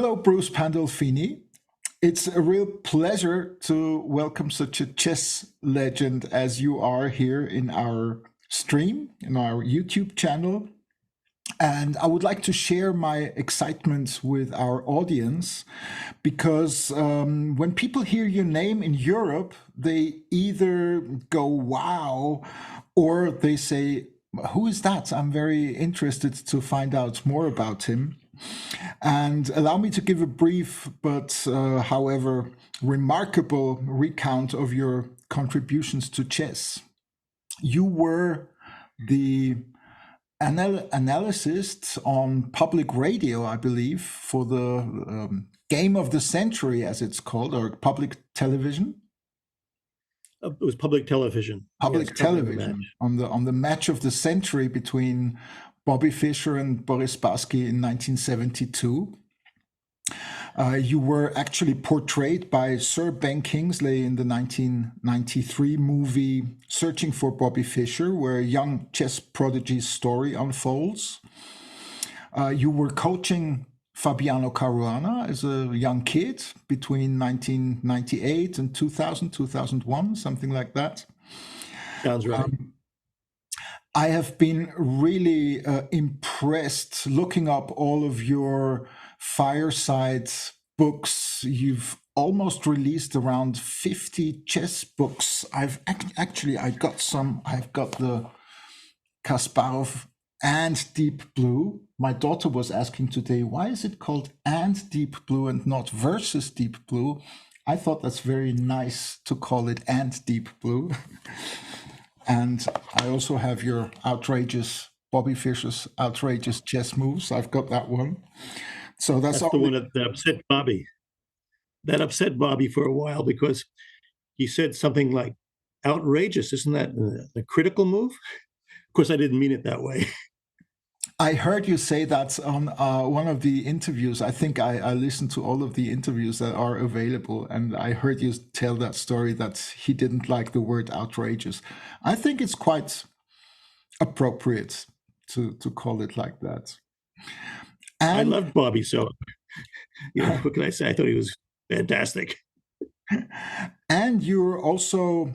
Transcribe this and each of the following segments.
Hello, Bruce Pandolfini. It's a real pleasure to welcome such a chess legend as you are here in our stream, in our YouTube channel. And I would like to share my excitement with our audience because when people hear your name in Europe, they either go, wow, or they say, who is that? I'm very interested to find out more about him. And allow me to give a brief but, however, remarkable recount of your contributions to chess. You were the analyst on public radio, I believe, for the game of the century, as it's called, or public television. It was public television. Public television on the match of the century between Bobby Fischer and Boris Spassky in 1972. You were actually portrayed by Sir Ben Kingsley in the 1993 movie Searching for Bobby Fischer, where a young chess prodigy's story unfolds. You were coaching Fabiano Caruana as a young kid between 1998 and 2000, 2001, something like that. Sounds right. I have been really impressed looking up all of your fireside books. You've almost released around 50 chess books. I've got some. I've got the Kasparov and Deep Blue. My daughter was asking today, why is it called and Deep Blue and not versus Deep Blue? I thought that's very nice to call it and Deep Blue. And I also have your Bobby Fischer's outrageous chess moves. I've got that one. So that's the one that upset Bobby. That upset Bobby for a while because he said something like, outrageous, isn't that a critical move? Of course, I didn't mean it that way. I heard you say that on one of the interviews. I think I listened to all of the interviews that are available, and I heard you tell that story that he didn't like the word outrageous. I think it's quite appropriate to call it like that. And I loved Bobby, so what can I say? I thought he was fantastic. And you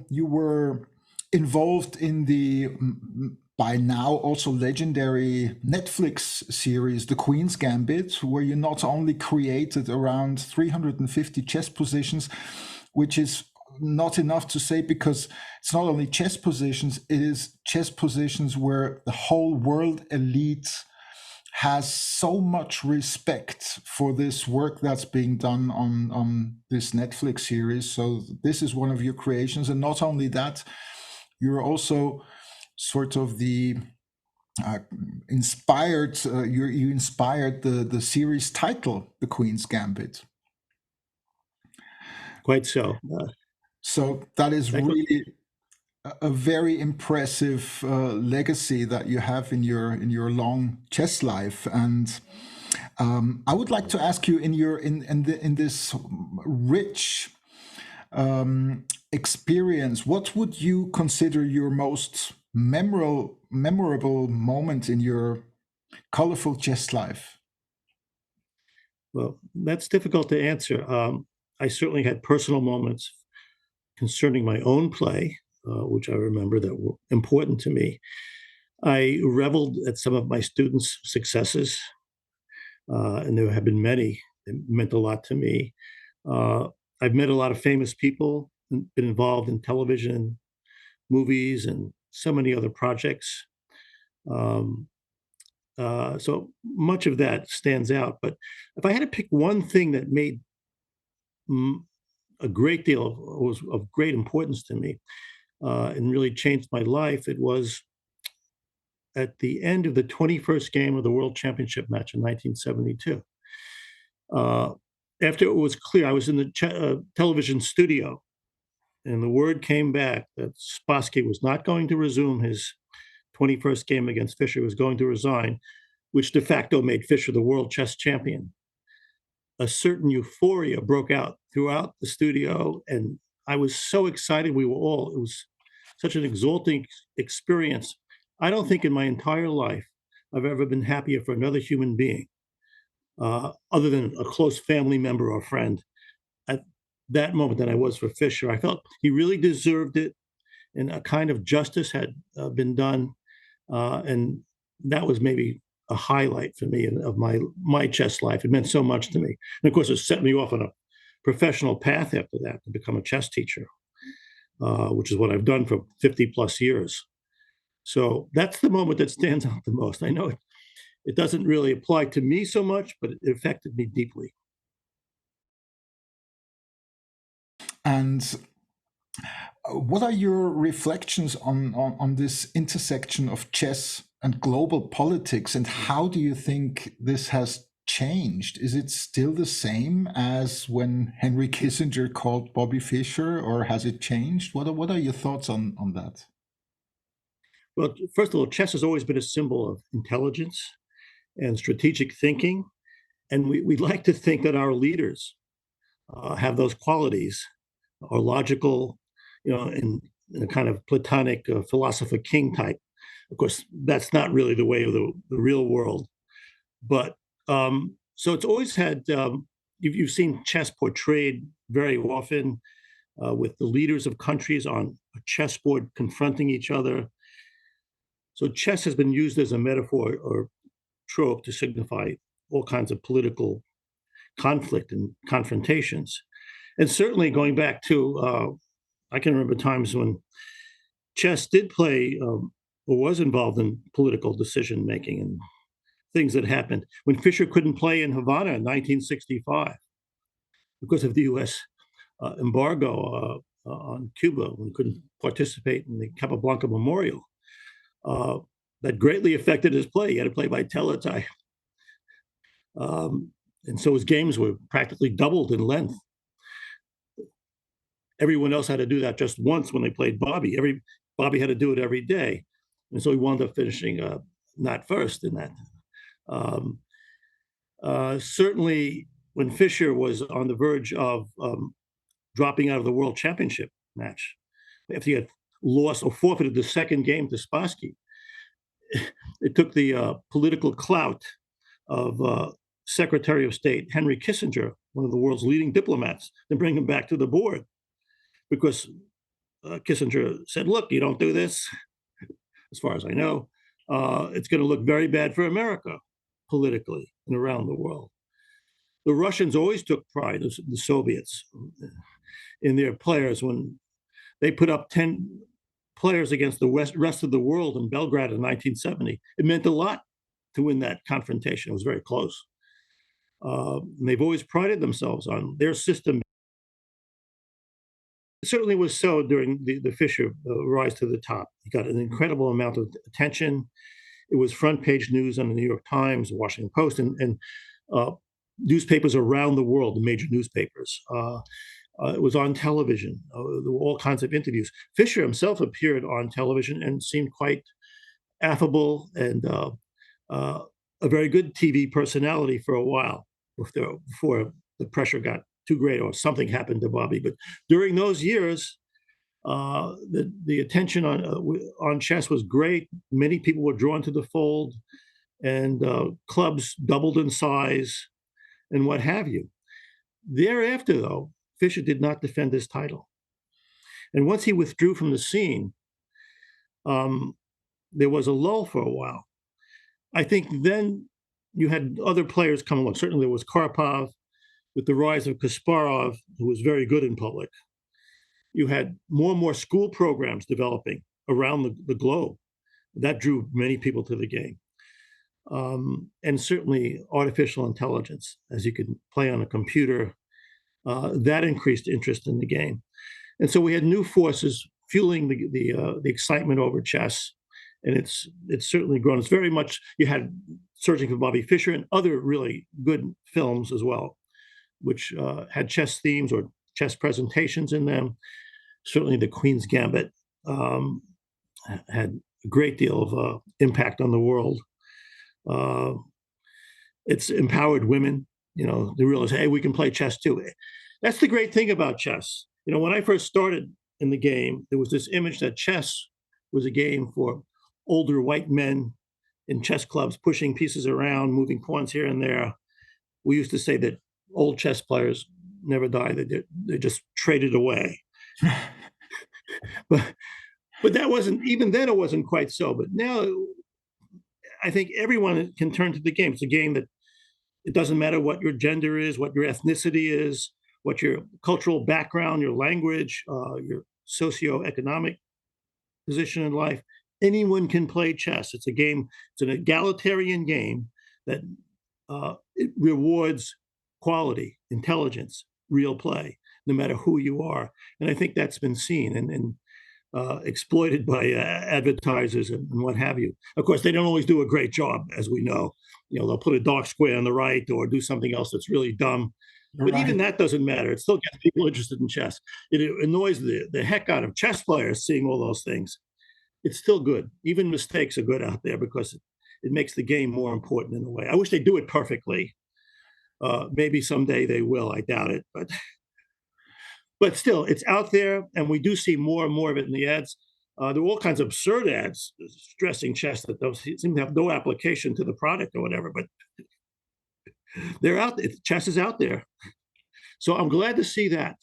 were involved in the by now also legendary Netflix series, The Queen's Gambit, where you not only created around 350 chess positions, which is not enough to say because it's not only chess positions, it is chess positions where the whole world elite has so much respect for this work that's being done on this Netflix series. So this is one of your creations. And not only that, you're also sort of the inspired, you inspired the series title, The Queen's Gambit. Quite so. So that is really a very impressive legacy that you have in your long chess life. And I would like to ask you in this rich experience, what would you consider your most memorable moment in your colorful chess life? Well, that's difficult to answer. I certainly had personal moments concerning my own play, which I remember that were important to me. I reveled at some of my students' successes, and there have been many that meant a lot to me. I've met a lot of famous people, been involved in television, movies, and so many other projects. So much of that stands out. But if I had to pick one thing that made a great deal was of great importance to me and really changed my life, it was at the end of the 21st game of the World Championship match in 1972. After it was clear, I was in the television studio, and the word came back that Spassky was not going to resume his 21st game against Fischer, was going to resign, which de facto made Fischer the world chess champion. A certain euphoria broke out throughout the studio, and I was so excited. It was such an exalting experience. I don't think in my entire life I've ever been happier for another human being other than a close family member or friend, at that moment than I was for Fischer. I felt he really deserved it, and a kind of justice had been done, and that was maybe a highlight for me of my chess life. It meant so much to me, and of course, it set me off on a professional path after that to become a chess teacher, which is what I've done for 50 plus years. So that's the moment that stands out the most. I know it doesn't really apply to me so much, but it affected me deeply. And what are your reflections on this intersection of chess and global politics, and how do you think this has changed? Is it still the same as when Henry Kissinger called Bobby Fischer, or has it changed? What are your thoughts on that? Well, first of all, chess has always been a symbol of intelligence and strategic thinking. And we'd like to think that our leaders have those qualities, are logical, in a kind of Platonic philosopher king type. Of course, that's not really the way of the real world. But so it's always had, you've seen chess portrayed very often with the leaders of countries on a chessboard confronting each other. So chess has been used as a metaphor or trope to signify all kinds of political conflict and confrontations. And certainly going back to, I can remember times when chess did play or was involved in political decision making and things that happened. When Fischer couldn't play in Havana in 1965 because of the US embargo on Cuba, when he couldn't participate in the Capablanca Memorial, uh, that greatly affected his play. He had to play by teletype. And so his games were practically doubled in length. Everyone else had to do that just once when they played Bobby. Bobby had to do it every day, and so he wound up finishing not first in that. Um, Certainly, when Fischer was on the verge of dropping out of the World Championship match, after he had lost or forfeited the second game to Spassky, it took the political clout of Secretary of State Henry Kissinger, one of the world's leading diplomats, to bring him back to the board because Kissinger said, look, you don't do this, as far as I know, it's going to look very bad for America politically and around the world. The Russians always took pride, the Soviets, in their players. When they put up 10 players against the rest of the world in Belgrade in 1970, it meant a lot to win that confrontation. It was very close. They've always prided themselves on their system. It certainly was so during the Fischer rise to the top. He got an incredible amount of attention. It was front page news on the New York Times, the Washington Post, and newspapers around the world, the major newspapers. It was on television. There were all kinds of interviews. Fischer himself appeared on television and seemed quite affable and a very good TV personality for a while before the pressure got too great or something happened to Bobby. But during those years, the attention on chess was great. Many people were drawn to the fold, and clubs doubled in size, and what have you. Thereafter, though, Fischer did not defend his title, and once he withdrew from the scene, there was a lull for a while. I think then you had other players come along. Certainly, there was Karpov. With the rise of Kasparov, who was very good in public, you had more and more school programs developing around the globe. That drew many people to the game. And certainly artificial intelligence, as you could play on a computer, that increased interest in the game. And so we had new forces fueling the excitement over chess. And it's certainly grown. It's very much, you had Searching for Bobby Fischer and other really good films as well, which had chess themes or chess presentations in them. Certainly the Queen's Gambit had a great deal of impact on the world. It's empowered women, to realize, hey, we can play chess too. That's the great thing about chess. When I first started in the game, there was this image that chess was a game for older white men in chess clubs, pushing pieces around, moving pawns here and there. we used to say that old chess players never die; they're just traded away. but that wasn't, even then it wasn't quite so. But now I think everyone can turn to the game. It's a game that it doesn't matter what your gender is, what your ethnicity is, what your cultural background, your language, your socioeconomic position in life. Anyone can play chess. It's a game, it's an egalitarian game that it rewards quality, intelligence, real play, no matter who you are. And I think that's been seen and exploited by advertisers and what have you. Of course, they don't always do a great job, as we know. They'll put a dark square on the right or do something else that's really dumb. But even that doesn't matter. It still gets people interested in chess. It annoys the heck out of chess players seeing all those things. It's still good. Even mistakes are good out there because it makes the game more important in a way. I wish they do it perfectly. Maybe someday they will. I doubt it. But still, it's out there, and we do see more and more of it in the ads. There are all kinds of absurd ads stressing chess that don't seem to have no application to the product or whatever, but they're out there. Chess is out there. So I'm glad to see that.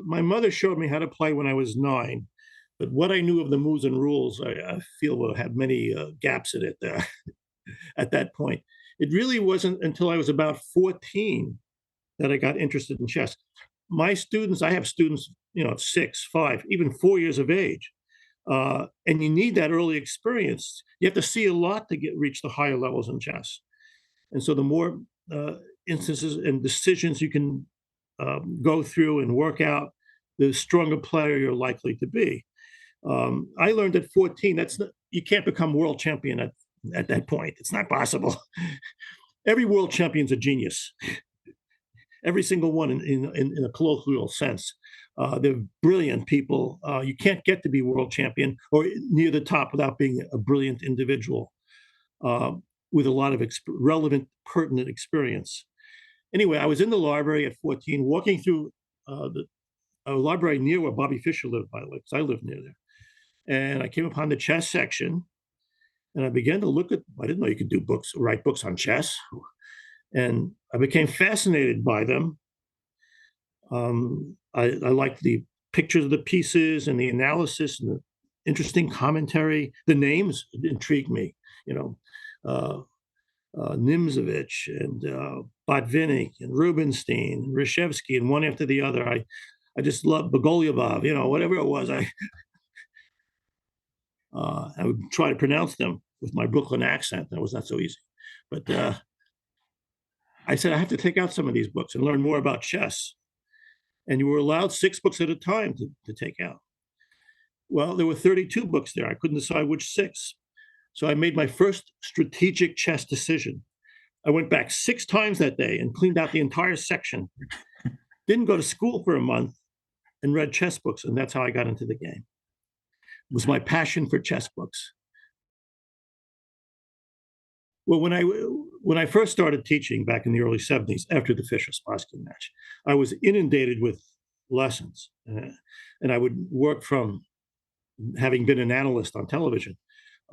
My mother showed me how to play when I was 9, but what I knew of the moves and rules, I feel will have many gaps in it at that point. It really wasn't until I was about 14 that I got interested in chess. My students, I have students, 6, 5, even 4 years of age. And you need that early experience. You have to see a lot to reach the higher levels in chess. And so the more instances and decisions you can go through and work out, the stronger player you're likely to be. I learned at 14, you can't become world champion at that point. It's not possible. Every world champion's a genius. Every single one in a colloquial sense. They're brilliant people. You can't get to be world champion or near the top without being a brilliant individual with a lot of relevant, pertinent experience. Anyway, I was in the library at 14, walking through a library near where Bobby Fischer lived, by the way, because I lived near there. And I came upon the chess section, and I began to look I didn't know you could write books on chess. And I became fascinated by them. I liked the pictures of the pieces and the analysis and the interesting commentary. The names intrigued me, Nimzovich and Botvinnik and Rubinstein and Reshevsky and one after the other. I just loved Bogolyubov, whatever it was. I would try to pronounce them with my Brooklyn accent. That was not so easy. But I said, I have to take out some of these books and learn more about chess. And you were allowed 6 books at a time to take out. Well, there were 32 books there. I couldn't decide which 6. So I made my first strategic chess decision. I went back 6 times that day and cleaned out the entire section. Didn't go to school for a month and read chess books. And that's how I got into the game. It was my passion for chess books. Well, when I first started teaching back in the early 70s, after the Fischer-Spassky match, I was inundated with lessons. And I would work from, having been an analyst on television,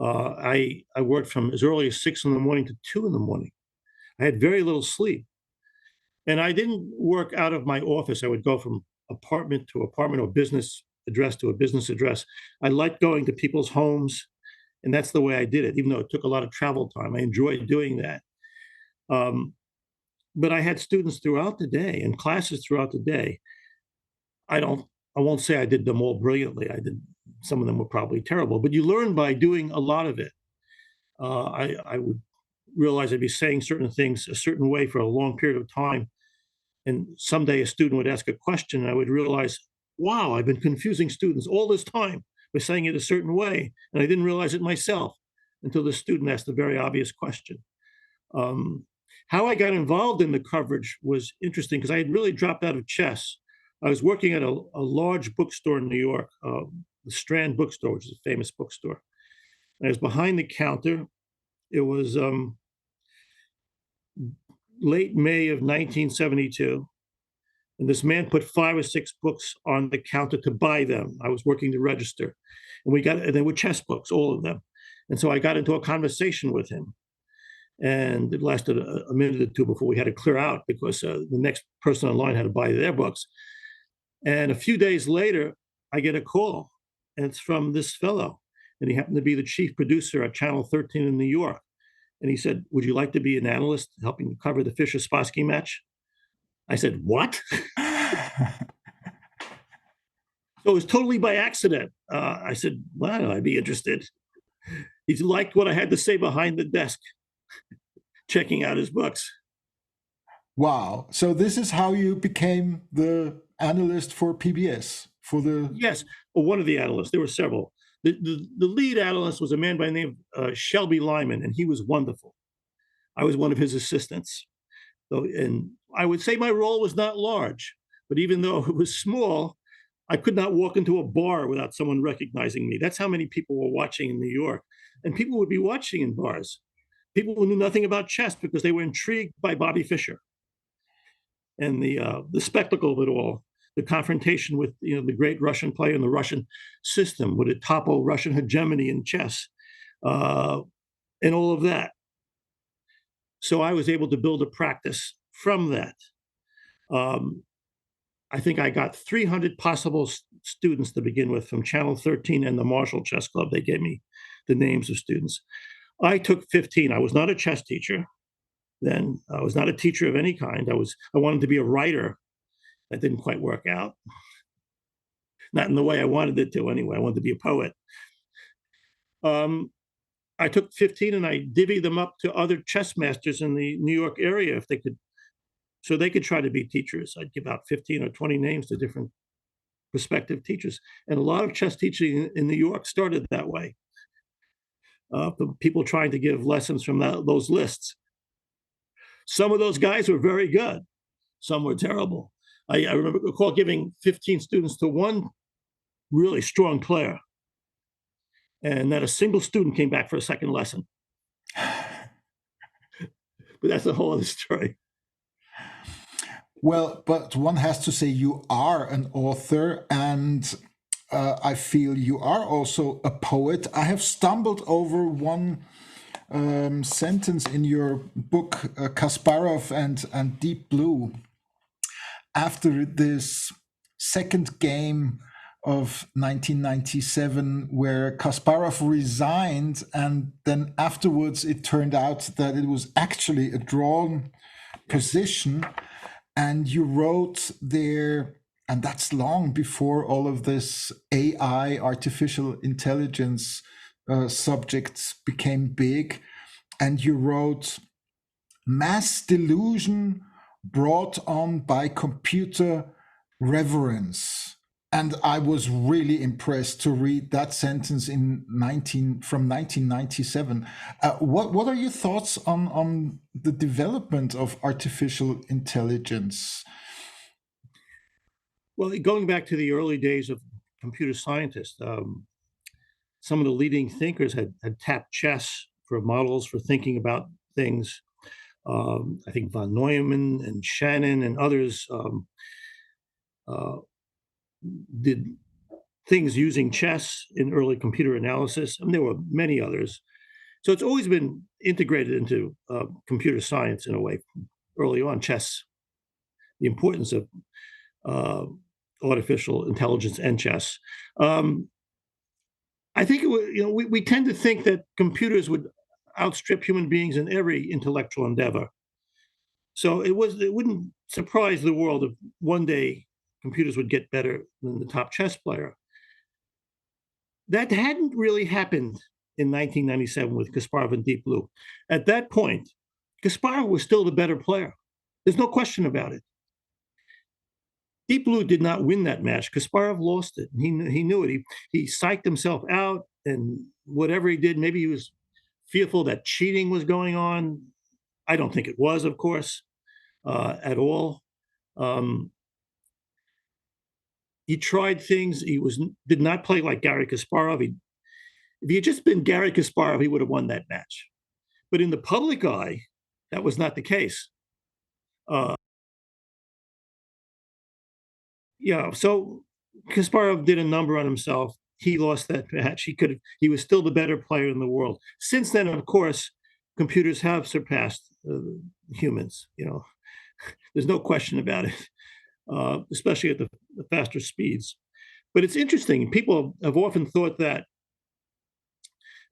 I worked from as early as 6 in the morning to 2 in the morning. I had very little sleep. And I didn't work out of my office. I would go from apartment to apartment or business address to a business address. I liked going to people's homes. And that's the way I did it, even though it took a lot of travel time. I enjoyed doing that. But I had students throughout the day and classes throughout the day. I won't say I did them all brilliantly. Some of them were probably terrible, but you learn by doing a lot of it. I would realize I'd be saying certain things a certain way for a long period of time. And someday a student would ask a question, and I would realize, wow, I've been confusing students all this time by saying it a certain way. And I didn't realize it myself until the student asked a very obvious question. How I got involved in the coverage was interesting because I had really dropped out of chess. I was working at a large bookstore in New York, the Strand Bookstore, which is a famous bookstore. And I was behind the counter. It was late May of 1972. And this man put 5 or 6 books on the counter to buy them. I was working the register. And they were chess books, all of them. And so I got into a conversation with him. And it lasted a minute or two before we had to clear out because the next person online had to buy their books. And a few days later, I get a call, and it's from this fellow. And he happened to be the chief producer at Channel 13 in New York. And he said, "Would you like to be an analyst helping cover the Fischer-Spassky match?" I said, "What?" So it was totally by accident. I said, "Well, I'd be interested." He liked what I had to say behind the desk, checking out his books. Wow. So this is how you became the analyst for PBS for the. Yes, well, one of the analysts. There were several. The lead analyst was a man by the name of Shelby Lyman, and he was wonderful. I was one of his assistants. So, and I would say my role was not large, but even though it was small, I could not walk into a bar without someone recognizing me. That's how many people were watching in New York. And people would be watching in bars. People who knew nothing about chess because they were intrigued by Bobby Fischer and the spectacle of it all, the confrontation with the great Russian player and the Russian system. Would it topple Russian hegemony in chess, and all of that? So I was able to build a practice from that. I think I got 300 possible students to begin with from Channel 13 and the Marshall Chess Club. They gave me the names of students. I took 15. I was not a chess teacher then. I was not a teacher of any kind. I wanted to be a writer. That didn't quite work out. Not in the way I wanted it to anyway. I wanted to be a poet. I took 15 and I divvied them up to other chess masters in the New York area if they could, so they could try to be teachers. I'd give out 15 or 20 names to different prospective teachers. And a lot of chess teaching in New York started that way. People trying to give lessons from those lists. Some of those guys were very good. Some were terrible. I recall giving 15 students to one really strong player, and not a single student came back for a second lesson. But that's a whole other story. Well, but one has to say you are an author, and I feel you are also a poet. I have stumbled over one sentence in your book, Kasparov and Deep Blue. After this second game of 1997, where Kasparov resigned, and then afterwards it turned out that it was actually a drawn position, and you wrote there, and that's long before all of this AI, artificial intelligence subjects became big, and you wrote, "Mass delusion brought on by computer reverence." And I was really impressed to read that sentence from 1997. What are your thoughts on the development of artificial intelligence? Well, going back to the early days of computer scientists, some of the leading thinkers had tapped chess for models for thinking about things. I think von Neumann and Shannon and others did things using chess in early computer analysis, and there were many others. So it's always been integrated into computer science in a way. Early on, chess, the importance of artificial intelligence and chess. I think we tend to think that computers would outstrip human beings in every intellectual endeavor. So it wouldn't surprise the world if one day computers would get better than the top chess player. That hadn't really happened in 1997 with Kasparov and Deep Blue. At that point, Kasparov was still the better player. There's no question about it. Deep Blue did not win that match. Kasparov lost it. He knew it. He psyched himself out, and whatever he did, maybe he was fearful that cheating was going on. I don't think it was, of course, at all. He tried things. Did not play like Garry Kasparov. If he had just been Garry Kasparov, he would have won that match. But in the public eye, that was not the case. So Kasparov did a number on himself. He lost that match. He was still the better player in the world. Since then, of course, computers have surpassed humans. There's no question about it, especially at the faster speeds. But it's interesting. People have often thought that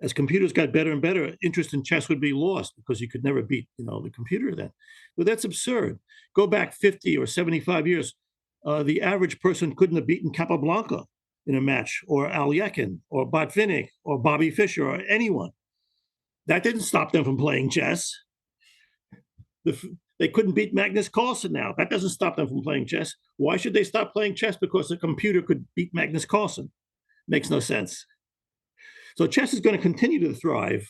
as computers got better and better, interest in chess would be lost because you could never beat, the computer then. But that's absurd. Go back 50 or 75 years, the average person couldn't have beaten Capablanca in a match, or Alekhine, or Botvinnik, or Bobby Fischer, or anyone. That didn't stop them from playing chess. They couldn't beat Magnus Carlsen now. That doesn't stop them from playing chess. Why should they stop playing chess because a computer could beat Magnus Carlsen? Makes no sense. So chess is going to continue to thrive.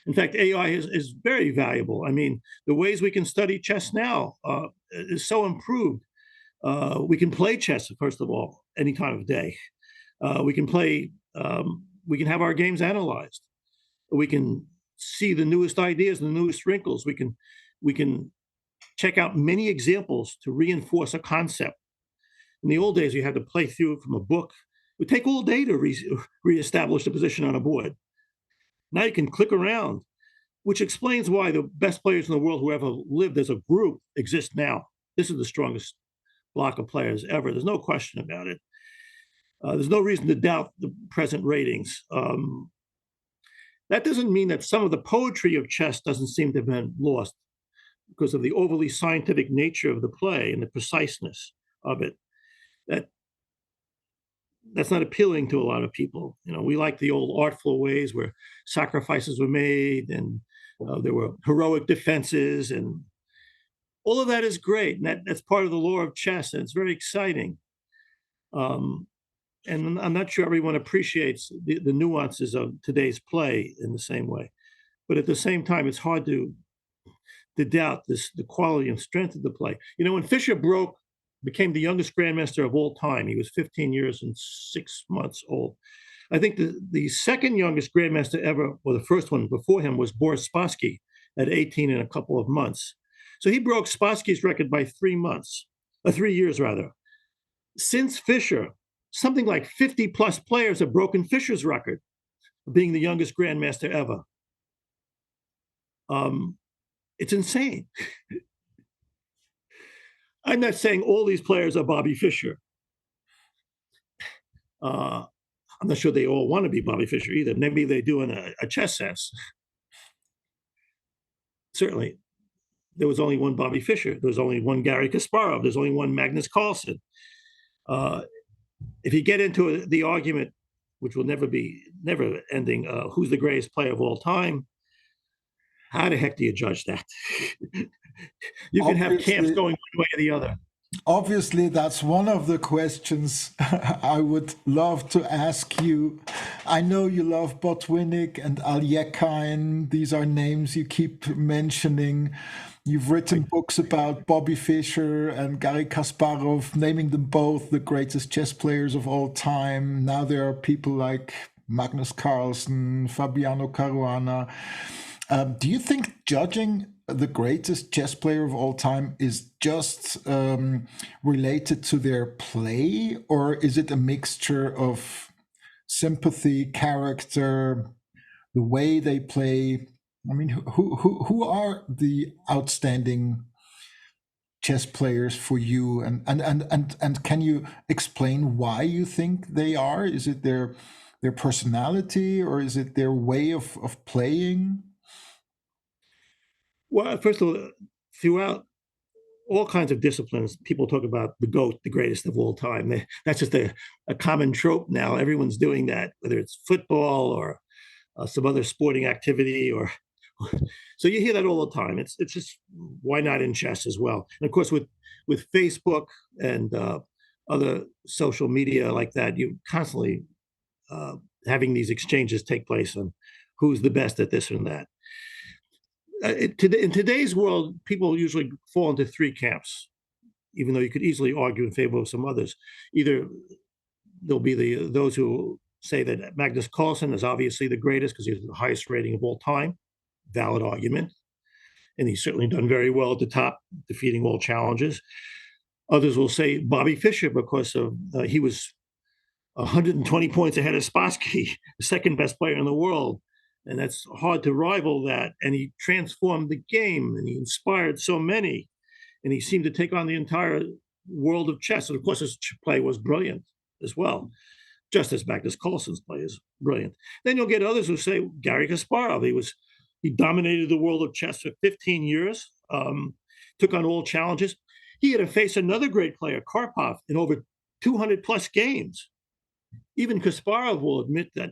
In fact, AI is very valuable. I mean, the ways we can study chess now is so improved. We can play chess, first of all, any time of day. We can have our games analyzed. We can see the newest ideas, the newest wrinkles. We can check out many examples to reinforce a concept. In the old days, you had to play through it from a book. It would take all day to reestablish the position on a board. Now you can click around, which explains why the best players in the world who ever lived as a group exist now. This is the strongest block of players ever. There's no question about it. There's no reason to doubt the present ratings. That doesn't mean that some of the poetry of chess doesn't seem to have been lost because of the overly scientific nature of the play and the preciseness of it. That's not appealing to a lot of people. We like the old artful ways where sacrifices were made and there were heroic defenses, and all of that is great. And that's part of the lore of chess, and it's very exciting. And I'm not sure everyone appreciates the nuances of today's play in the same way. But at the same time, it's hard to doubt the quality and strength of the play. When Fischer became the youngest grandmaster of all time, he was 15 years and 6 months old. I think the second youngest grandmaster ever, or the first one before him, was Boris Spassky at 18 and a couple of months. So he broke Spassky's record by 3 years rather. Since Fischer, something like 50 plus players have broken Fischer's record of being the youngest grandmaster ever. It's insane. I'm not saying all these players are Bobby Fischer. I'm not sure they all want to be Bobby Fischer either. Maybe they do in a chess sense. Certainly, there was only one Bobby Fischer. There was only one Garry Kasparov. There's only one Magnus Carlsen. If you get into the argument, which will never ending, who's the greatest player of all time, how the heck do you judge that? You can have camps going one way or the other. Obviously, that's one of the questions I would love to ask you. I know you love Botvinnik and Alekhine. These are names you keep mentioning. You've written books about Bobby Fischer and Garry Kasparov, naming them both the greatest chess players of all time. Now there are people like Magnus Carlsen, Fabiano Caruana. Do you think judging the greatest chess player of all time is just related to their play, or is it a mixture of sympathy, character, the way they play? I mean, who are the outstanding chess players for you, and can you explain why you think they are? Is it their personality, or is it their way of playing? Well, first of all, throughout all kinds of disciplines, people talk about the GOAT, the greatest of all time. That's just a common trope now. Everyone's doing that, whether it's football or some other sporting activity, or so you hear that all the time. It's just, why not in chess as well? And of course, with Facebook and other social media like that, you constantly having these exchanges take place on who's the best at this and that. In today's world, people usually fall into three camps, even though you could easily argue in favor of some others. Either there'll be those who say that Magnus Carlsen is obviously the greatest because he has the highest rating of all time. Valid argument. And he's certainly done very well at the top, defeating all challenges. Others will say Bobby Fischer because of he was 120 points ahead of Spassky, the second best player in the world, And that's hard to rival that. And he transformed the game, and he inspired so many, and he seemed to take on the entire world of chess. And of course, his play was brilliant as well, just as Magnus Carlsen's play is brilliant. Then you'll get others who say Garry Kasparov. He dominated the world of chess for 15 years, took on all challenges. He had to face another great player, Karpov, in over 200 plus games. Even Kasparov will admit that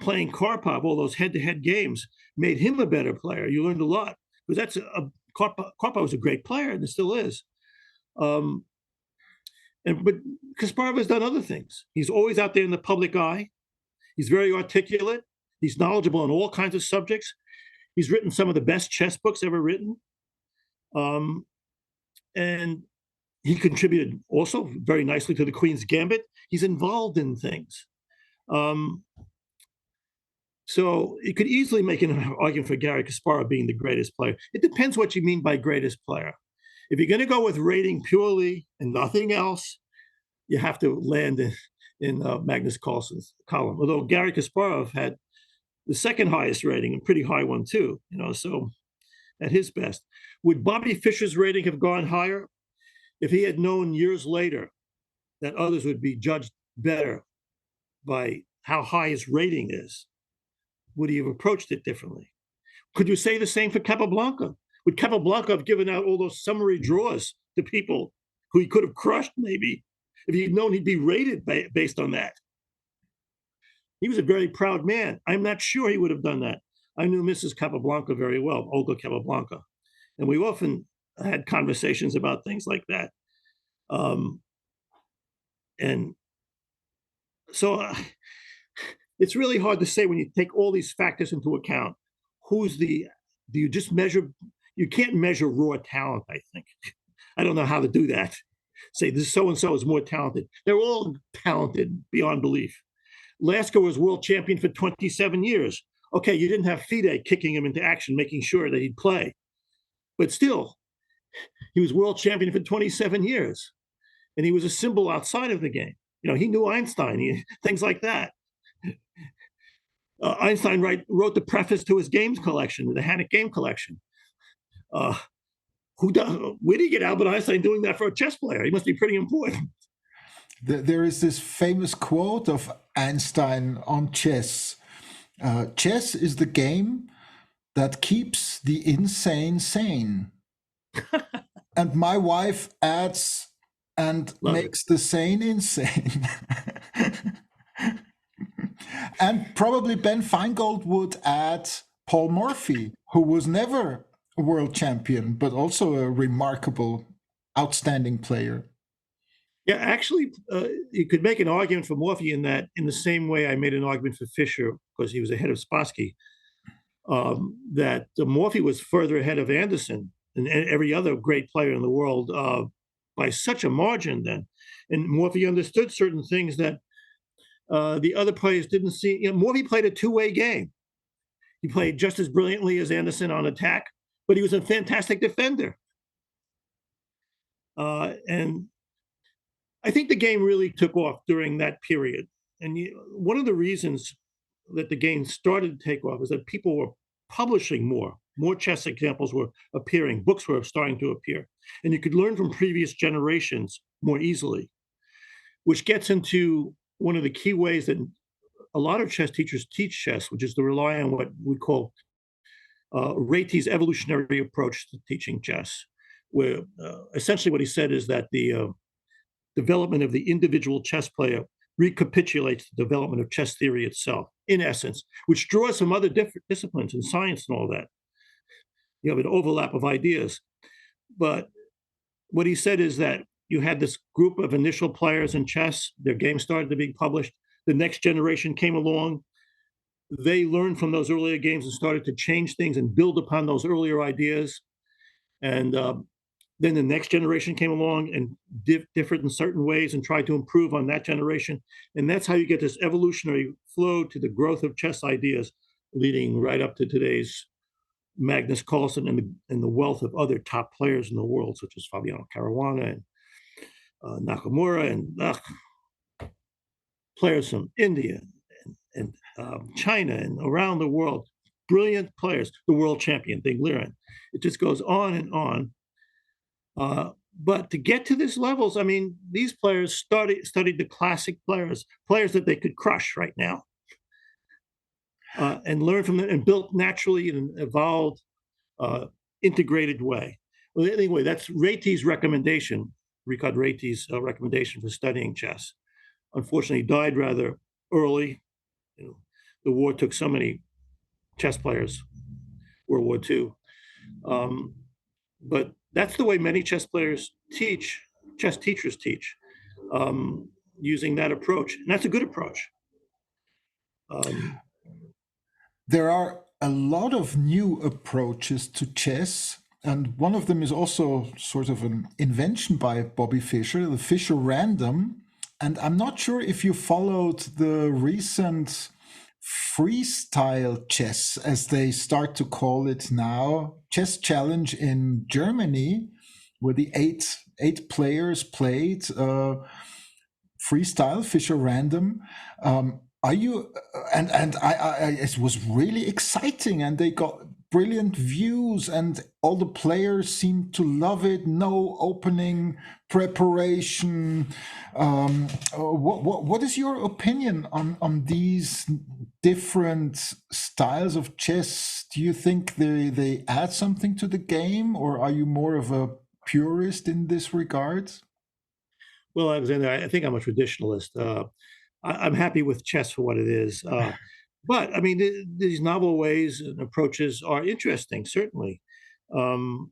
playing Karpov, all those head-to-head games, made him a better player. You learned a lot, because Karpov was a great player, and it still is. But Kasparov has done other things. He's always out there in the public eye. He's very articulate. He's knowledgeable on all kinds of subjects. He's written some of the best chess books ever written. And he contributed also very nicely to the Queen's Gambit. He's involved in things. So you could easily make an argument for Garry Kasparov being the greatest player. It depends what you mean by greatest player. If you're going to go with rating purely and nothing else, you have to land in Magnus Carlsen's column. Although Garry Kasparov had the second highest rating, a pretty high one too, so at his best. Would Bobby Fischer's rating have gone higher if he had known years later that others would be judged better by how high his rating is? Would he have approached it differently? Could you say the same for Capablanca? Would Capablanca have given out all those summary draws to people who he could have crushed, maybe, if he'd known he'd be rated based on that? He was a very proud man. I'm not sure he would have done that. I knew Mrs. Capablanca very well, Olga Capablanca, and we often had conversations about things like that. And so it's really hard to say when you take all these factors into account. Do you just measure? You can't measure raw talent, I think. I don't know how to do that. Say this so-and-so is more talented. They're all talented beyond belief. Lasker was world champion for 27 years. Okay, you didn't have FIDE kicking him into action, making sure that he'd play. But still, he was world champion for 27 years. And he was a symbol outside of the game. He knew Einstein, things like that. Einstein wrote the preface to his games collection, the Hannock game collection. Where did he get Albert Einstein doing that for a chess player? He must be pretty important. There is this famous quote of Einstein on chess. Chess is the game that keeps the insane sane. And my wife adds, and makes the sane insane. And probably Ben Feingold would add Paul Morphy, who was never a world champion, but also a remarkable, outstanding player. Yeah, actually, you could make an argument for Morphy in the same way I made an argument for Fischer, because he was ahead of Spassky, that Morphy was further ahead of Anderson and every other great player in the world by such a margin then. And Morphy understood certain things that the other players didn't see. Morphy played a two-way game. He played just as brilliantly as Anderson on attack, but he was a fantastic defender. And I think the game really took off during that period. And one of the reasons that the game started to take off is that people were publishing more. More chess examples were appearing. Books were starting to appear. And you could learn from previous generations more easily, which gets into one of the key ways that a lot of chess teachers teach chess, which is to rely on what we call Reti's evolutionary approach to teaching chess, where essentially what he said is that the development of the individual chess player recapitulates the development of chess theory itself, in essence, which draws from other different disciplines in science and all that. You have an overlap of ideas. But what he said is that you had this group of initial players in chess, their games started to be published, the next generation came along, they learned from those earlier games and started to change things and build upon those earlier ideas. And then the next generation came along and differed in certain ways and tried to improve on that generation. And that's how you get this evolutionary flow to the growth of chess ideas, leading right up to today's Magnus Carlsen and the wealth of other top players in the world, such as Fabiano Caruana and Nakamura and players from India and and China and around the world, brilliant players, the world champion, Ding Liren. It just goes on and on. But to get to these levels, I mean, these players studied the classic players that they could crush right now, and learn from them and built naturally in an evolved, integrated way. Well, anyway, that's Reti's recommendation, Richard Reti's recommendation for studying chess. Unfortunately, he died rather early. You know, the war took so many chess players, World War II. But that's the way many chess players teach, chess teachers teach, using that approach. And that's a good approach. There are a lot of new approaches to chess, and one of them is also sort of an invention by Bobby Fischer, the Fischer Random. And I'm not sure if you followed the recent freestyle chess, as they start to call it now, chess challenge in Germany, where the eight players played freestyle Fischer Random. Are you and I it was really exciting, and they got brilliant views, and all the players seemed to love it. No opening preparation. What is your opinion on these different styles of chess? Do you think they add something to the game, or are you more of a purist in this regard? Well, Alexander, I think I'm a traditionalist. I'm happy with chess for what it is. But I mean, these novel ways and approaches are interesting, certainly. And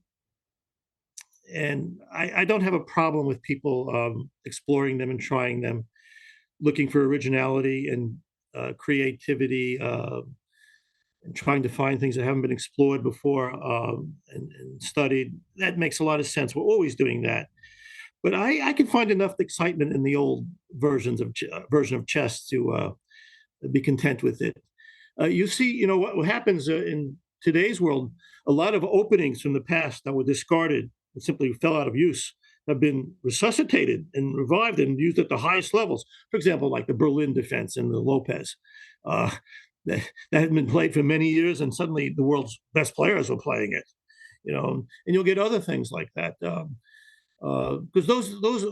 I don't have a problem with people exploring them and trying them, looking for originality and creativity, and trying to find things that haven't been explored before, and studied. That makes a lot of sense. We're always doing that. But I can find enough excitement in the old version of chess to be content with it. You see, you know what happens in today's world. A lot of openings from the past that were discarded and simply fell out of use have been resuscitated and revived and used at the highest levels. For example, like the Berlin defense and the Lopez. That had been played for many years, and suddenly the world's best players are playing it. You know, and you'll get other things like that. Because those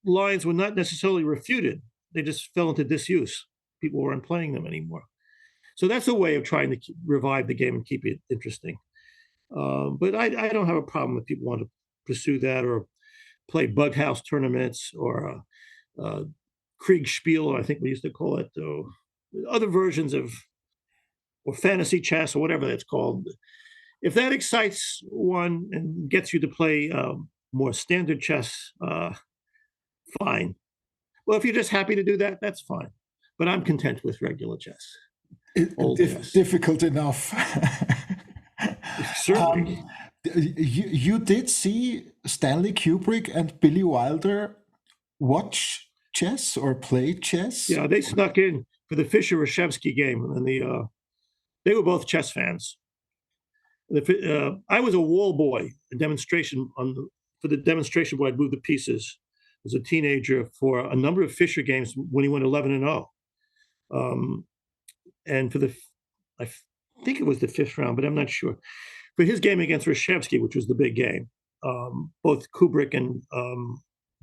lines were not necessarily refuted; they just fell into disuse. People weren't playing them anymore. So that's a way of trying to revive the game and keep it interesting. But I don't have a problem if people want to pursue that or play bug house tournaments or Kriegspiel, I think we used to call it, or other versions of or fantasy chess or whatever that's called. If that excites one and gets you to play more standard chess, fine. Well, if you're just happy to do that, that's fine. But I'm content with regular chess. Difficult enough. Certainly. You did see Stanley Kubrick and Billy Wilder watch chess or play chess? Yeah, they snuck in for the Fischer-Reshevsky game, and they were both chess fans. I was a wall boy, a demonstration for the demonstration where I'd move the pieces as a teenager for a number of Fischer games when he went 11-0. And for I think it was the fifth round, but I'm not sure. For his game against Reshevsky, which was the big game, both Kubrick and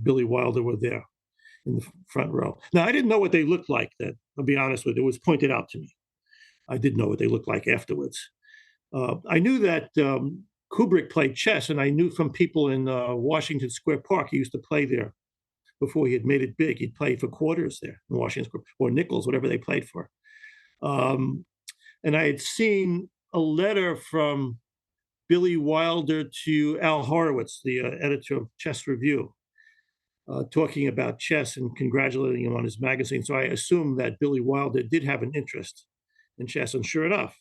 Billy Wilder were there in the front row. Now, I didn't know what they looked like then. I'll be honest with you. It was pointed out to me. I didn't know what they looked like afterwards. I knew that Kubrick played chess, and I knew from people in Washington Square Park, he used to play there before he had made it big. He'd play for quarters there in Washington Square, or nickels, whatever they played for. And I had seen a letter from Billy Wilder to Al Horowitz, the editor of Chess Review, talking about chess and congratulating him on his magazine. So I assumed that Billy Wilder did have an interest in chess, and sure enough.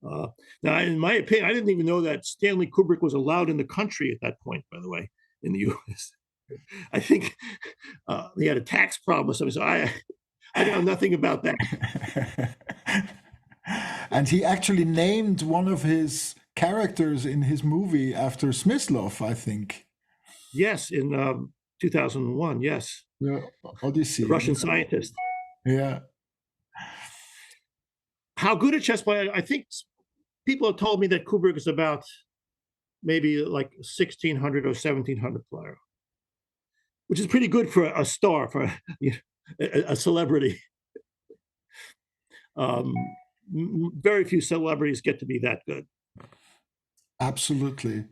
Now, in my opinion, I didn't even know that Stanley Kubrick was allowed in the country at that point, by the way, in the U.S. I think he had a tax problem or something, so I know nothing about that. And he actually named one of his characters in his movie after Smyslov, I think. Yes, in 2001, yes. The Odyssey. The Russian scientist. Yeah. How good a chess player? I think people have told me that Kubrick is about maybe like 1600 or 1700 player, which is pretty good for a star, for a celebrity. Um, very few celebrities get to be that good. Absolutely.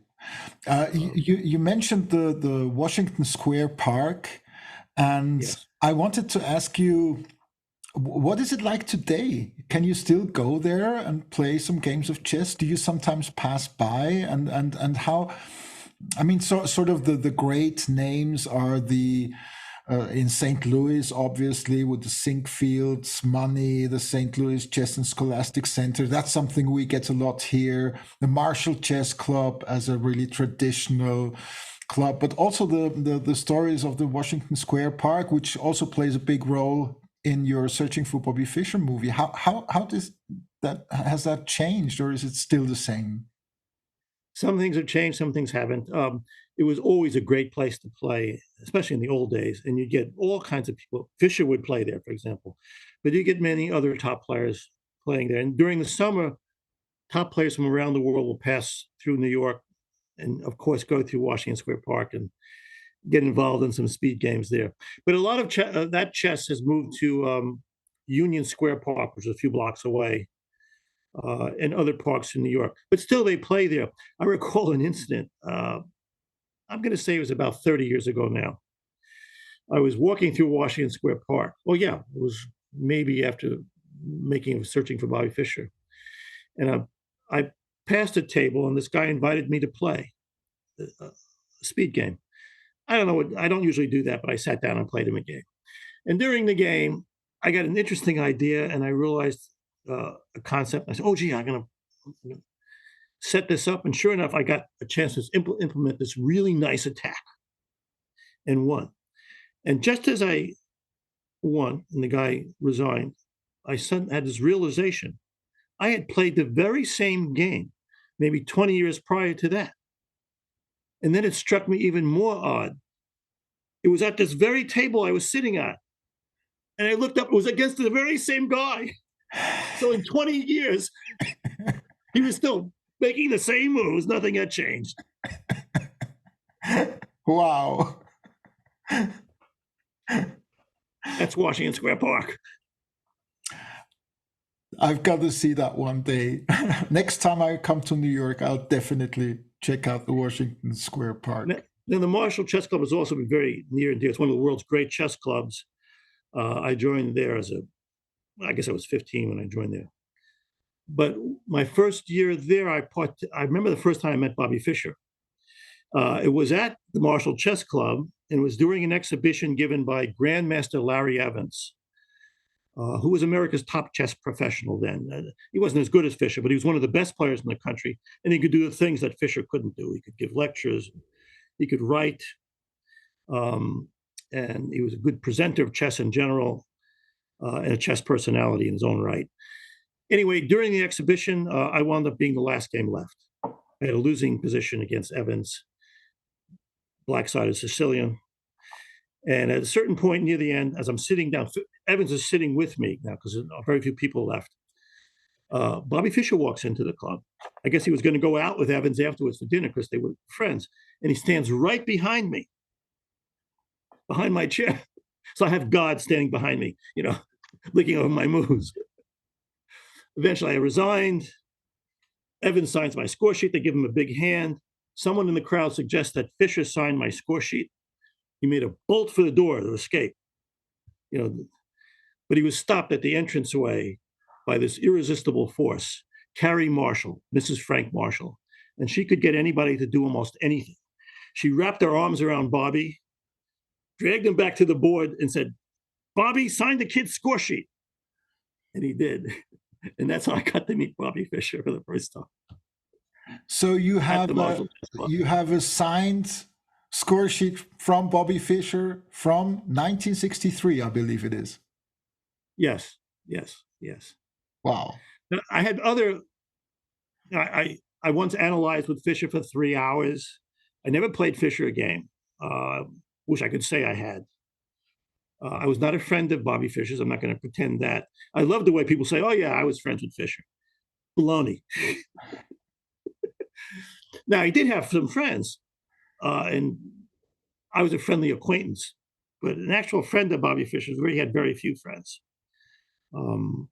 You mentioned the Washington Square Park, and Yes. I wanted to ask you, what is it like today? Can you still go there and play some games of chess? Do you sometimes pass by, and how? I mean, sort of the great names are the in St. Louis, obviously, with the Sinkfields, Money, the St. Louis Chess and Scholastic Center. That's something we get a lot here. The Marshall Chess Club as a really traditional club, but also the stories of the Washington Square Park, which also plays a big role in your Searching for Bobby Fischer movie. How does that, has that changed, or is it still the same? Some things have changed, some things haven't. It was always a great place to play, especially in the old days, and you get all kinds of people. Fischer would play there, for example, but you get many other top players playing there. And during the summer, top players from around the world will pass through New York and, of course, go through Washington Square Park and get involved in some speed games there. But a lot of that chess has moved to Union Square Park, which is a few blocks away, and other parks in New York. But still, they play there. I recall an incident. I'm going to say it was about 30 years ago now. I was walking through Washington Square Park. Oh, yeah, it was maybe after searching for Bobby Fischer. And I passed a table, and this guy invited me to play a speed game. I don't know what, I don't usually do that, but I sat down and played him a game. And during the game, I got an interesting idea, and I realized a concept. I said, "Oh, gee, I'm going to set this up." And sure enough, I got a chance to implement this really nice attack and won. And just as I won, and the guy resigned, I had this realization: I had played the very same game, maybe 20 years prior to that. And then it struck me even more odd. It was at this very table I was sitting at. And I looked up, it was against the very same guy. So in 20 years, he was still making the same moves. Nothing had changed. Wow. That's Washington Square Park. I've got to see that one day. Next time I come to New York, I'll definitely check out the Washington Square Park. Now, the Marshall Chess Club has also been very near and dear. It's one of the world's great chess clubs. I joined there I guess I was 15 when I joined there. But my first year there, I remember the first time I met Bobby Fischer. It was at the Marshall Chess Club, and it was during an exhibition given by Grandmaster Larry Evans, who was America's top chess professional then. He wasn't as good as Fischer, but he was one of the best players in the country, and he could do the things that Fischer couldn't do. He could give lectures, he could write, and he was a good presenter of chess in general, and a chess personality in his own right. Anyway, during the exhibition, I wound up being the last game left. I had a losing position against Evans, black-sided Sicilian. And at a certain point near the end, as I'm sitting down, Evans is sitting with me now because very few people left. Bobby Fischer walks into the club. I guess he was going to go out with Evans afterwards for dinner because they were friends. And he stands right behind me, behind my chair. So I have God standing behind me, looking over my moves. Eventually, I resigned. Evans signs my score sheet. They give him a big hand. Someone in the crowd suggests that Fischer sign my score sheet. He made a bolt for the door to escape, but he was stopped at the entranceway by this irresistible force, Carrie Marshall, Mrs. Frank Marshall, and she could get anybody to do almost anything. She wrapped her arms around Bobby, dragged him back to the board, and said, "Bobby, sign the kid's score sheet." And he did. And that's how I got to meet Bobby Fischer for the first time. So you have a signed score sheet from Bobby Fischer from 1963, I believe it is. Yes. Wow. I had I once analyzed with Fischer for 3 hours. I never played Fischer a game. Wish I could say I had. I was not a friend of Bobby Fischer's. I'm not going to pretend that. I love the way people say, "Oh yeah, I was friends with Fischer." Baloney. Now he did have some friends, and I was a friendly acquaintance, but an actual friend of Bobby Fischer's, where he had very few friends. Um,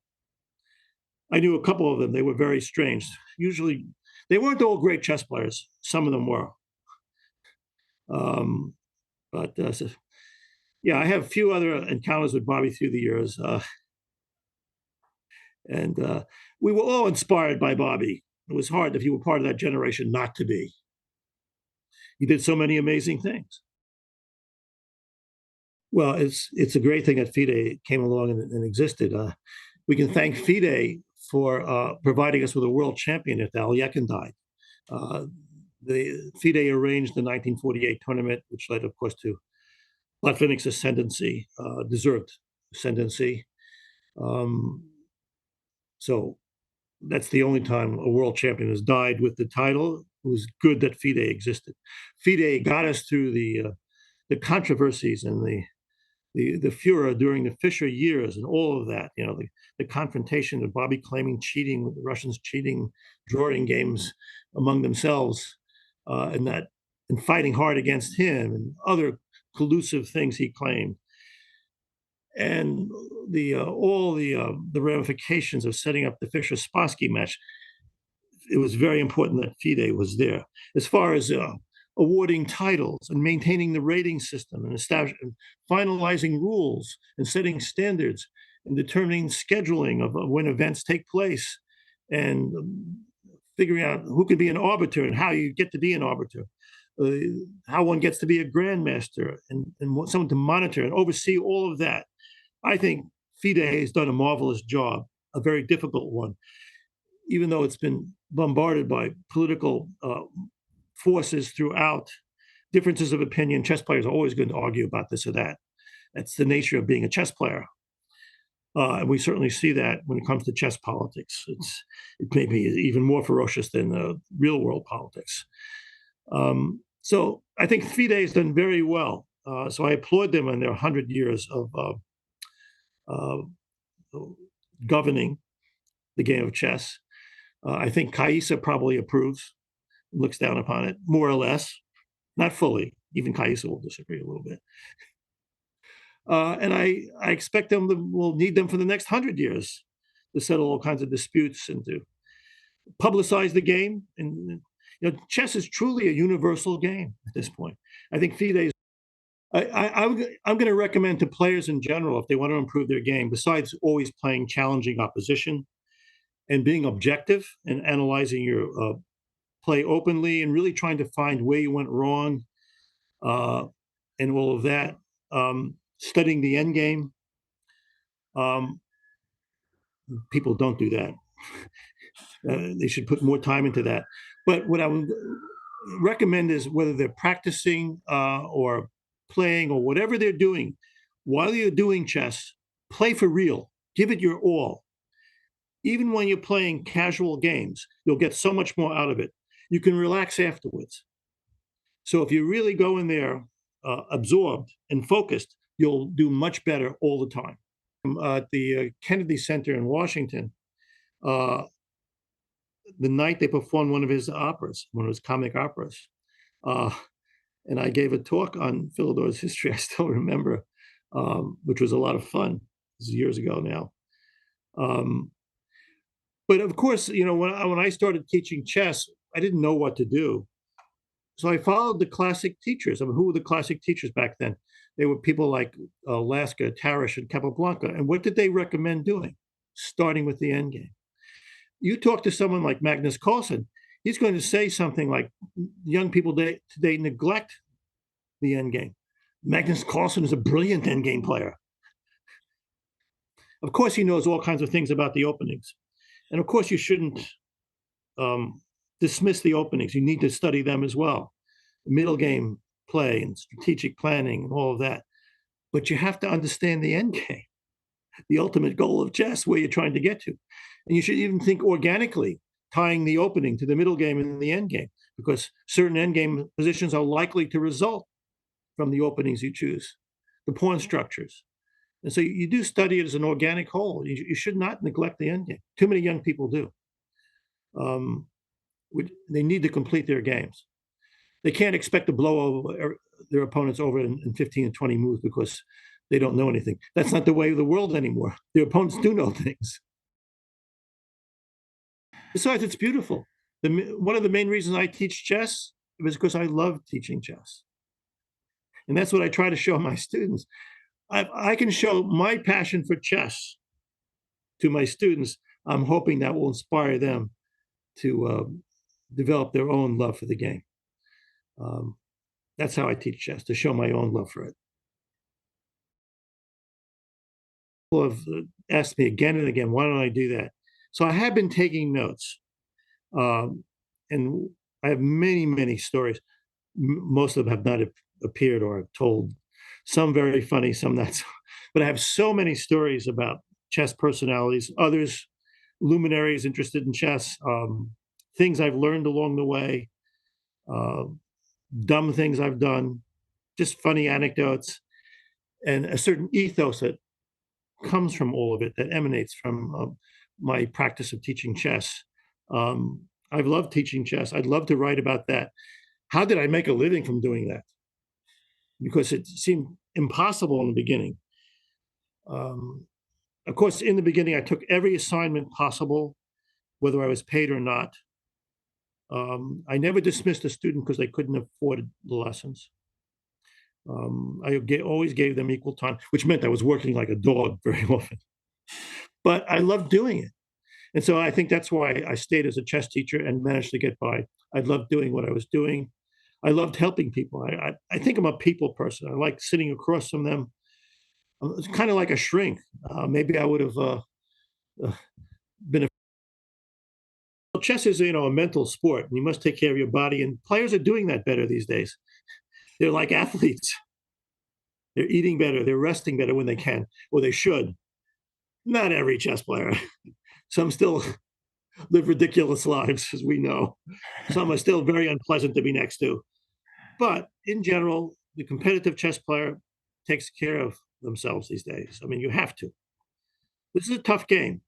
I knew a couple of them. They were very strange. Usually, they weren't all great chess players. Some of them were. Um, but so, yeah, I have a few other encounters with Bobby through the years, and we were all inspired by Bobby. It was hard if you were part of that generation not to be. He did so many amazing things. Well, it's a great thing that FIDE came along and existed. We can thank FIDE for providing us with a world champion if Al Yekin died. The FIDE arranged the 1948 tournament, which led, of course, to Botvinnik's ascendancy, deserved ascendancy. So that's the only time a world champion has died with the title. It was good that FIDE existed. FIDE got us through the controversies and the furor during the Fischer years and all of that, the confrontation of Bobby claiming cheating, with the Russians cheating drawing games among themselves, and fighting hard against him and other collusive things he claimed. And all the ramifications of setting up the Fischer-Spassky match, it was very important that FIDE was there. As far as awarding titles and maintaining the rating system and finalizing rules and setting standards and determining scheduling of when events take place and figuring out who can be an arbiter and how you get to be an arbiter, how one gets to be a grandmaster and someone to monitor and oversee all of that. I think FIDE has done a marvelous job, a very difficult one, even though it's been bombarded by political forces throughout, differences of opinion. Chess players are always going to argue about this or that. That's the nature of being a chess player. And we certainly see that when it comes to chess politics. It may be even more ferocious than real world politics. So I think FIDE has done very well. So I applaud them on their 100 years of governing the game of chess. I think Kaisa probably approves, looks down upon it, more or less, not fully. Even Kaisa will disagree a little bit. And I expect we'll need them for the next 100 years to settle all kinds of disputes and to publicize the game. And chess is truly a universal game at this point. I think FIDE. I'm going to recommend to players in general, if they want to improve their game, besides always playing challenging opposition and being objective and analyzing your play openly and really trying to find where you went wrong and all of that, studying the end game. People don't do that. They should put more time into that. But what I would recommend is whether they're practicing or playing or whatever they're doing, while you're doing chess, play for real. Give it your all. Even when you're playing casual games, you'll get so much more out of it. You can relax afterwards. So if you really go in there absorbed and focused, you'll do much better all the time. At the Kennedy Center in Washington, the night they performed one of his operas, one of his comic operas, and I gave a talk on Philidor's history, I still remember, which was a lot of fun. This is years ago now. But of course, when I started teaching chess, I didn't know what to do. So I followed the classic teachers. I mean, who were the classic teachers back then? They were people like Lasker, Tarish, and Capablanca. And what did they recommend doing? Starting with the endgame. You talk to someone like Magnus Carlsen, he's going to say something like, young people today neglect the endgame. Magnus Carlsen is a brilliant endgame player. Of course, he knows all kinds of things about the openings. And of course, you shouldn't dismiss the openings. You need to study them as well. Middle game play and strategic planning and all of that. But you have to understand the end game, the ultimate goal of chess, where you're trying to get to. And you should even think organically, tying the opening to the middle game and the end game, because certain end game positions are likely to result from the openings you choose, the pawn structures, And so you do study it as an organic whole. You should not neglect the end game. Too many young people do. They need to complete their games. They can't expect to blow over their opponents over in 15 and 20 moves because they don't know anything. That's not the way of the world anymore. Their opponents do know things. Besides, it's beautiful. One of the main reasons I teach chess is because I love teaching chess. And that's what I try to show my students. I can show my passion for chess to my students. I'm hoping that will inspire them to develop their own love for the game. That's how I teach chess, to show my own love for it. People have asked me again and again, why don't I do that? So I have been taking notes. And I have many, many stories. Most of them have not appeared or told. Some very funny, some not so. But I have so many stories about chess personalities, others, luminaries interested in chess, things I've learned along the way, dumb things I've done, just funny anecdotes, and a certain ethos that comes from all of it, that emanates from my practice of teaching chess. I've loved teaching chess. I'd love to write about that. How did I make a living from doing that? Because it seemed impossible in the beginning. Of course, in the beginning, I took every assignment possible, whether I was paid or not. I never dismissed a student because they couldn't afford the lessons. I always gave them equal time, which meant I was working like a dog very often. But I loved doing it. And so I think that's why I stayed as a chess teacher and managed to get by. I loved doing what I was doing. I loved helping people. I think I'm a people person. I like sitting across from them. It's kind of like a shrink. Maybe I would have been a. Well, chess is, a mental sport, and you must take care of your body. And players are doing that better these days. They're like athletes. They're eating better. They're resting better when they can, or they should. Not every chess player. Some still live ridiculous lives, as we know. Some are still very unpleasant to be next to. But in general, the competitive chess player takes care of themselves these days. I mean, you have to. This is a tough game.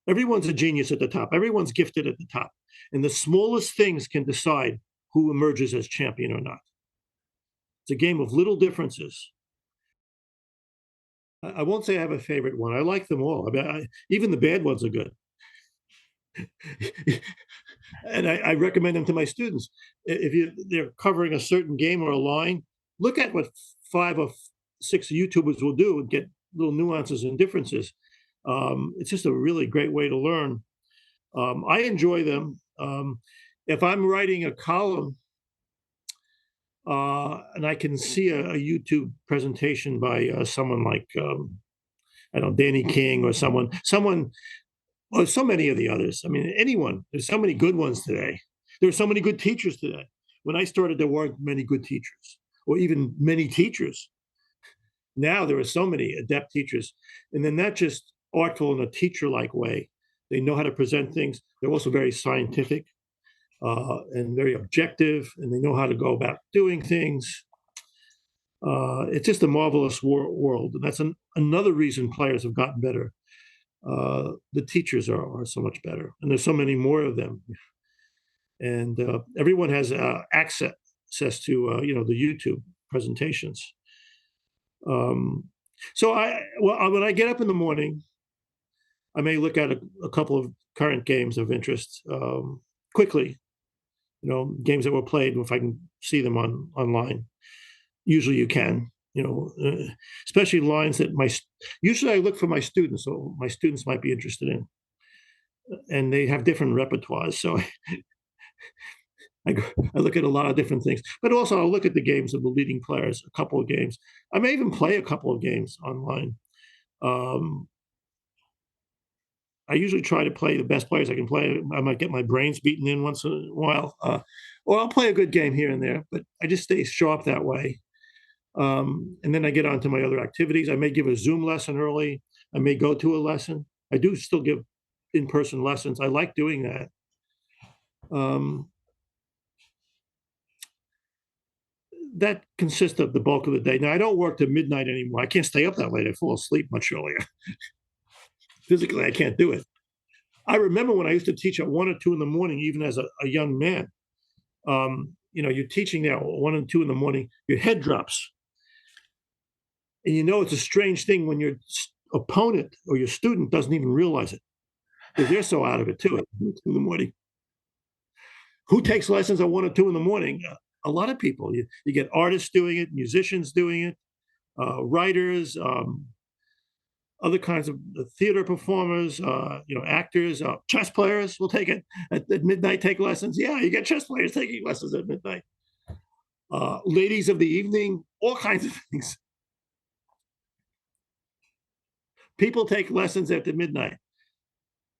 Everyone's a genius at the top. Everyone's gifted at the top. And the smallest things can decide who emerges as champion or not. It's a game of little differences. I won't say I have a favorite one. I like them all. I mean, even the bad ones are good. And I recommend them to my students. If they're covering a certain game or a line, look at what 5 or 6 YouTubers will do and get little nuances and differences. It's just a really great way to learn. I enjoy them. If I'm writing a column and I can see a YouTube presentation by someone like, I don't know, Danny King or someone, or so many of the others. I mean, anyone. There's so many good ones today. There are so many good teachers today. When I started, there weren't many good teachers, or even many teachers. Now there are so many adept teachers, and they're not just artful in a teacher-like way. They know how to present things. They're also very scientific and very objective, and they know how to go about doing things. It's just a marvelous world, and that's another reason players have gotten better. The teachers are so much better, and there's so many more of them, and everyone has access to the YouTube presentations. So when I get up in the morning, I may look at a couple of current games of interest quickly. Games that were played, if I can see them online. Usually, you can. Especially lines that usually I look for my students, so my students might be interested in, and they have different repertoires. So I look at a lot of different things, but also I'll look at the games of the leading players, a couple of games. I may even play a couple of games online. I usually try to play the best players I can play. I might get my brains beaten in once in a while, or I'll play a good game here and there, but I just stay sharp that way. And then I get on to my other activities. I may give a Zoom lesson early. I may go to a lesson. I do still give in-person lessons. I like doing that. that consists of the bulk of the day. Now, I don't work to midnight anymore. I can't stay up that late. I fall asleep much earlier. Physically, I can't do it. I remember when I used to teach at 1 or 2 in the morning, even as a young man. You're teaching there at 1 and 2 in the morning, your head drops. And it's a strange thing when your opponent or your student doesn't even realize it, because they're so out of it too at 2 in the morning. Who takes lessons at 1 or 2 in the morning? A lot of people. You get artists doing it, musicians doing it, writers, other kinds of theater performers, actors, chess players will take it at midnight, take lessons. Yeah, you get chess players taking lessons at midnight. Ladies of the evening, all kinds of things. People take lessons after midnight.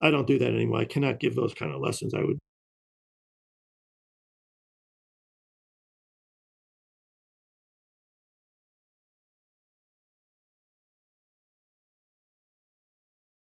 I don't do that anymore. I cannot give those kind of lessons. I would